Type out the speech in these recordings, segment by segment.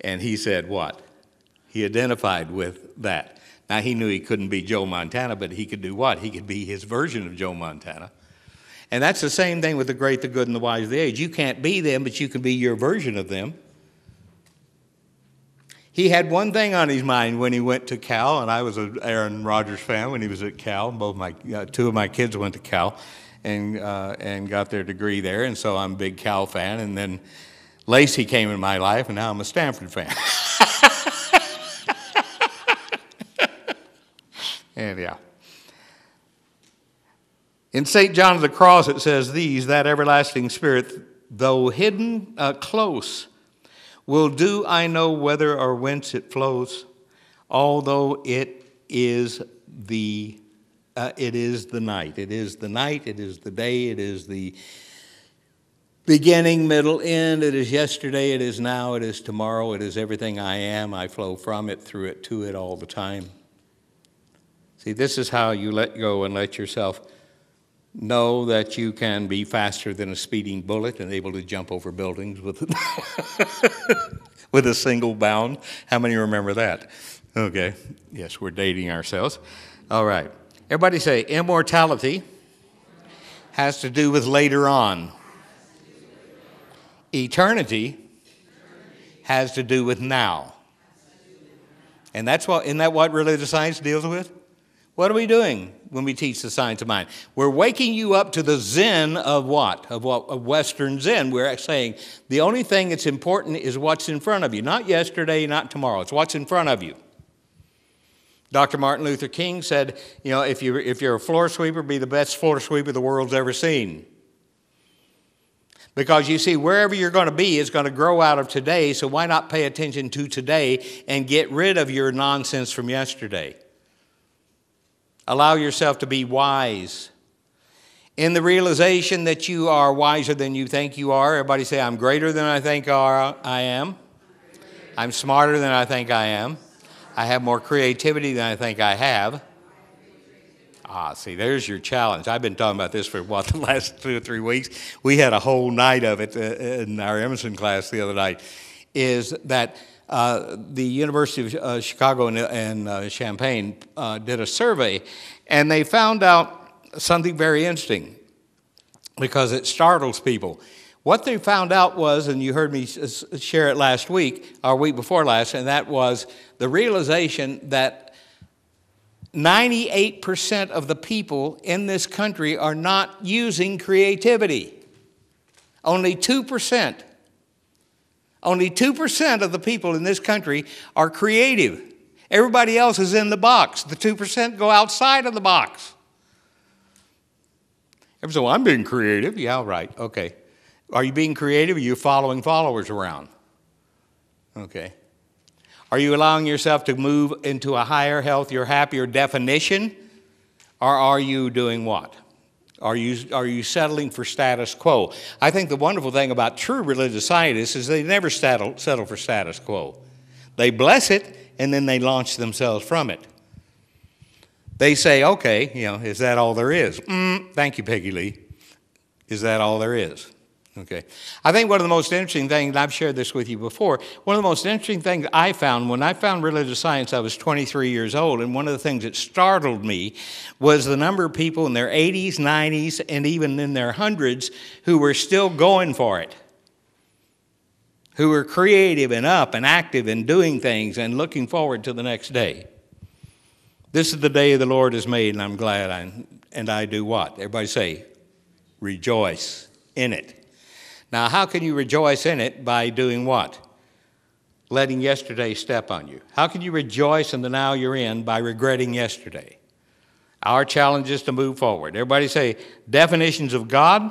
And he said what? He identified with that. Now, he knew he couldn't be Joe Montana, but he could do what? He could be his version of Joe Montana. And that's the same thing with the great, the good, and the wise of the age. You can't be them, but you can be your version of them. He had one thing on his mind when he went to Cal, and I was an Aaron Rodgers fan when he was at Cal. Two of my kids went to Cal and got their degree there, and so I'm a big Cal fan. And then Lacey came in my life, and now I'm a Stanford fan. And yeah. In St. John of the Cross, it says these, that everlasting Spirit, though hidden close, will do I know whether or whence it flows, although it is the night. It is the night, it is the day, it is the beginning, middle, end. It is yesterday, it is now, it is tomorrow, it is everything I am. I flow from it, through it, to it all the time. See, this is how you let go and let yourself know that you can be faster than a speeding bullet and able to jump over buildings with with a single bound. How many remember that? Okay. Yes, we're dating ourselves. All right. Everybody say, immortality has to do with later on. Eternity has to do with now. And isn't that what religious science deals with? What are we doing when we teach the science of mind? We're waking you up to the Zen of what? Of Western Zen. We're saying the only thing that's important is what's in front of you. Not yesterday, not tomorrow. It's what's in front of you. Dr. Martin Luther King said, if you're a floor sweeper, be the best floor sweeper the world's ever seen. Because you see, wherever you're going to be is going to grow out of today, so why not pay attention to today and get rid of your nonsense from yesterday? Allow yourself to be wise. In the realization that you are wiser than you think you are, everybody say, I'm greater than I think I am. I'm smarter than I think I am. I have more creativity than I think I have. See, there's your challenge. I've been talking about this for, the last 2 or 3 weeks. We had a whole night of it in our Emerson class the other night, is that the University of Chicago and Champaign did a survey, and they found out something very interesting because it startles people. What they found out was, and you heard me share it last week, or week before last, and that was the realization that 98% of the people in this country are not using creativity. Only 2%. Only 2% of the people in this country are creative. Everybody else is in the box. The 2% go outside of the box. Everybody says, well, I'm being creative. Yeah, right. Okay. Are you being creative or are you following followers around? Okay. Are you allowing yourself to move into a higher, healthier, happier definition? Or are you doing what? Are you settling for status quo? I think the wonderful thing about true religious scientists is they never settle for status quo. They bless it, and then they launch themselves from it. They say, okay, is that all there is? Thank you, Peggy Lee. Is that all there is? Okay. I think one of the most interesting things, and I've shared this with you before, one of the most interesting things I found, when I found religious science, I was 23 years old, and one of the things that startled me was the number of people in their 80s, 90s, and even in their hundreds who were still going for it, who were creative and up and active and doing things and looking forward to the next day. This is the day the Lord has made, and I'm glad I do what? Everybody say, rejoice in it. Now, how can you rejoice in it? By doing what? Letting yesterday step on you. How can you rejoice in the now you're in? By regretting yesterday. Our challenge is to move forward. Everybody say, definitions of God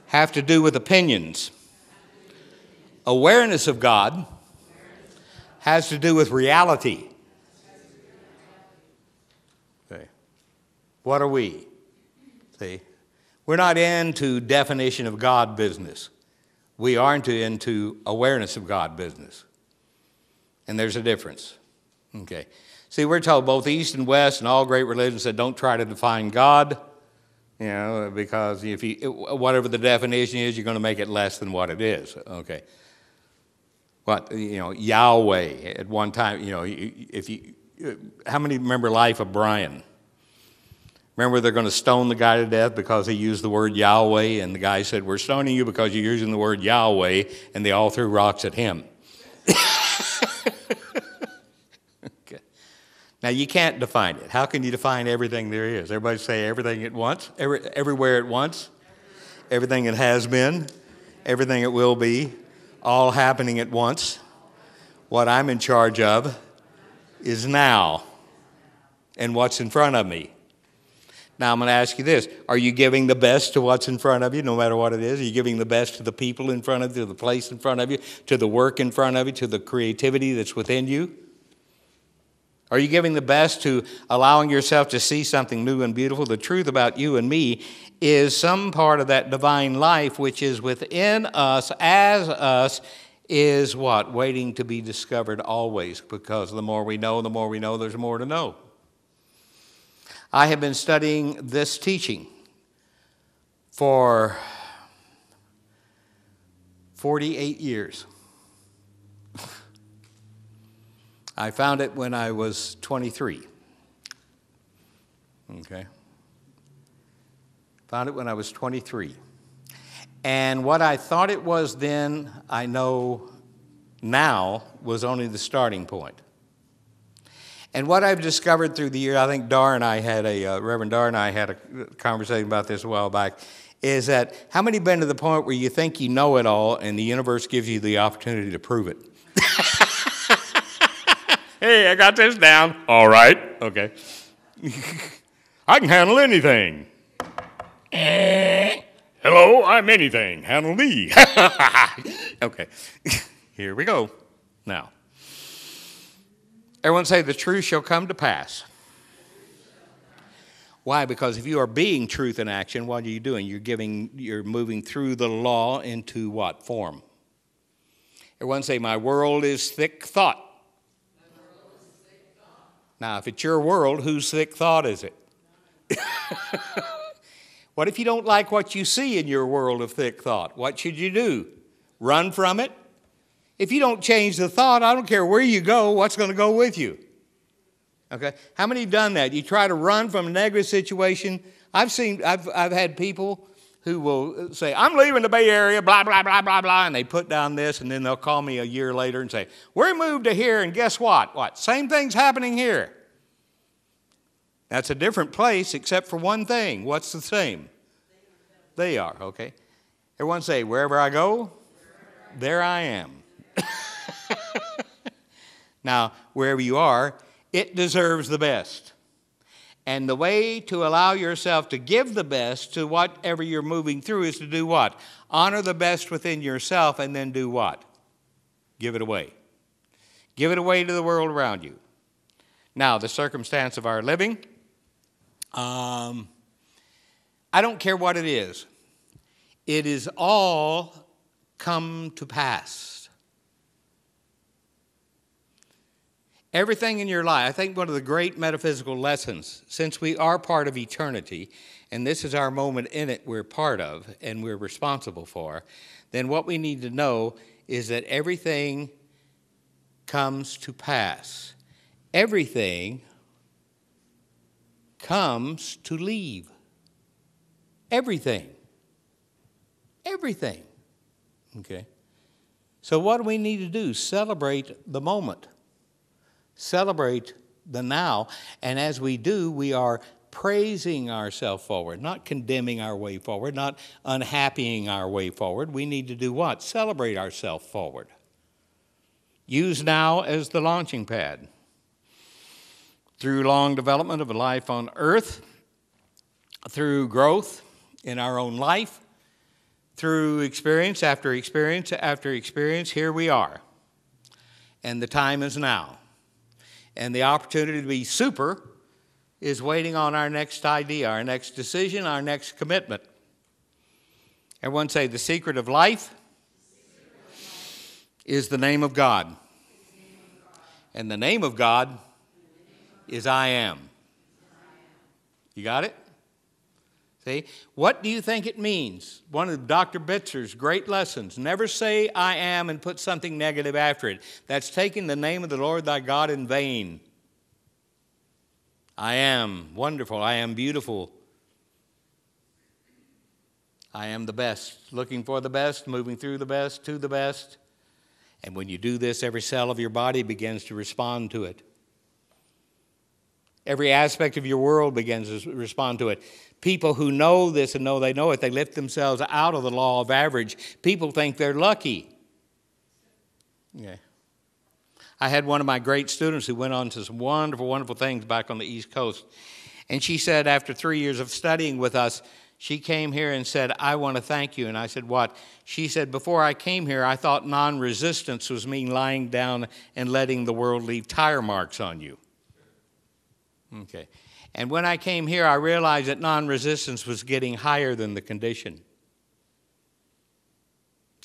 have to do with opinions. Awareness of God has to do with reality. Okay. What are we? See? We're not into definition of God business. We aren't into awareness of God business. And there's a difference. Okay. See, we're told both East and West and all great religions that don't try to define God, because whatever the definition is, you're going to make it less than what it is. Okay. what, Yahweh at one time. How many remember Life of Brian? Remember they're going to stone the guy to death because he used the word Yahweh, and the guy said, "We're stoning you because you're using the word Yahweh," and they all threw rocks at him. Okay. Now, you can't define it. How can you define everything there is? Everybody say everything at once, everywhere at once, everything it has been, everything it will be, all happening at once. What I'm in charge of is now and what's in front of me. Now, I'm going to ask you this. Are you giving the best to what's in front of you, no matter what it is? Are you giving the best to the people in front of you, to the place in front of you, to the work in front of you, to the creativity that's within you? Are you giving the best to allowing yourself to see something new and beautiful? The truth about you and me is some part of that divine life which is within us, as us, is what? Waiting to be discovered always, because the more we know, there's more to know. I have been studying this teaching for 48 years. I found it when I was 23. Okay. Found it when I was 23. And what I thought it was then, I know now, was only the starting point. And what I've discovered through the year, I think Reverend Dar and I had a conversation about this a while back, is that how many been to the point where you think you know it all and the universe gives you the opportunity to prove it? Hey, I got this down. All right. Okay. I can handle anything. Hello, I'm anything. Handle me. Okay. Here we go. Now. Everyone say, the truth shall come to pass. Why? Because if you are being truth in action, what are you doing? You're moving through the law into what? Form. Everyone say, my world is thick thought. Now, if it's your world, whose thick thought is it? What if you don't like what you see in your world of thick thought? What should you do? Run from it? If you don't change the thought, I don't care where you go, what's going to go with you? Okay? How many have done that? You try to run from a negative situation. I've had people who will say, I'm leaving the Bay Area, blah, blah, blah, blah, blah, and they put down this, and then they'll call me a year later and say, we moved to here, and guess what? What? Same thing's happening here. That's a different place except for one thing. What's the same? They are, okay? Everyone say, wherever I go, there I am. Now, wherever you are, it deserves the best. And the way to allow yourself to give the best to whatever you're moving through is to do what? Honor the best within yourself and then do what? Give it away. Give it away to the world around you. Now, the circumstance of our living, I don't care what it is. It is all come to pass. Everything in your life, I think one of the great metaphysical lessons, since we are part of eternity, and this is our moment in it we're part of and we're responsible for, then what we need to know is that everything comes to pass. Everything comes to leave. Everything. Everything. Okay? So what do we need to do? Celebrate the moment. Celebrate the now. And as we do, we are praising ourselves forward, not condemning our way forward, not unhappying our way forward. We need to do what? Celebrate ourselves forward. Use now as the launching pad. Through long development of a life on earth, through growth in our own life, through experience after experience after experience, here we are. And the time is now. And the opportunity to be super is waiting on our next idea, our next decision, our next commitment. Everyone say, the secret of life is the name of God. And the name of God is I am. You got it? See? What do you think it means? One of Dr. Bitzer's great lessons. Never say I am and put something negative after it. That's taking the name of the Lord thy God in vain. I am wonderful. I am beautiful. I am the best. Looking for the best, moving through the best, to the best. And when you do this, every cell of your body begins to respond to it. Every aspect of your world begins to respond to it. People who know this and know they know it, they lift themselves out of the law of average. People think they're lucky. Yeah. I had one of my great students who went on to some wonderful, wonderful things back on the East Coast. And she said after 3 years of studying with us, she came here and said, I want to thank you. And I said, what? She said, before I came here, I thought non-resistance was me lying down and letting the world leave tire marks on you. Okay. And when I came here, I realized that non-resistance was getting higher than the condition.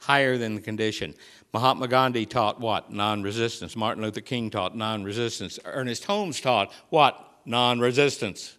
Higher than the condition. Mahatma Gandhi taught what? Non-resistance. Martin Luther King taught non-resistance. Ernest Holmes taught what? Non-resistance.